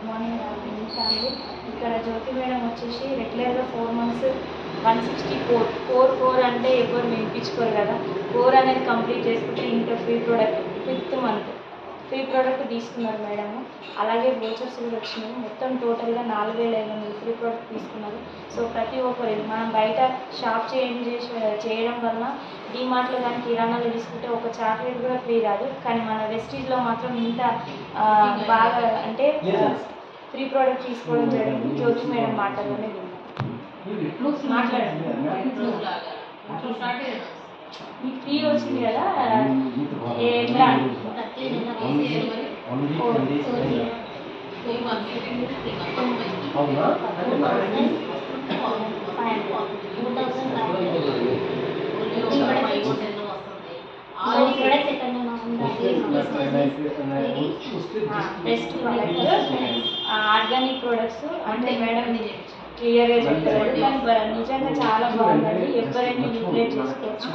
Good morning family. ఇక్కడ జ్యోతి madam వచ్చేసి రెగ్యులర్గా 4 months 164 అంటే ఎవరు వినిపించుకోరు కదా. 4 అనేది కంప్లీట్ చేసుకుంటే ఇంకా free product 5th month free product తీసుకున్నారు మేడము. అలాగే బ్రోచర్స్ కూడా వచ్చినాయి. మొత్తం టోటల్గా 4500 ఫ్రీ ప్రోడక్ట్ తీసుకున్నారు. సో ప్రతి ఒక్కరు మనం బయట షాప్ చేయడం వలన డీమార్ట్లో కానీ కిరాణాలు తీసుకుంటే ఒక చాక్లెట్ కూడా ఫ్రీ రాదు. కానీ మన వెస్టీజ్లో మాత్రం ఇంత బాగా అంటే ఫ్రీ ప్రోడక్ట్ తీసుకోవడం జరిగింది. జ్యోతి మేడం మాటల్లోనే మాట్లాడండి. మీకు ఫ్రీ వచ్చింది కదా, ఎట్లా బెస్ట్ ప్రోడక్ట్ ఆర్గానిక్ ప్రొడక్ట్స్ అంటే మేడం క్లియర్గా చెప్తారు. కానీ నిజంగా చాలా బాగుందండి. ఎవరైనా యూటిలైజ్ చేసుకోవచ్చు.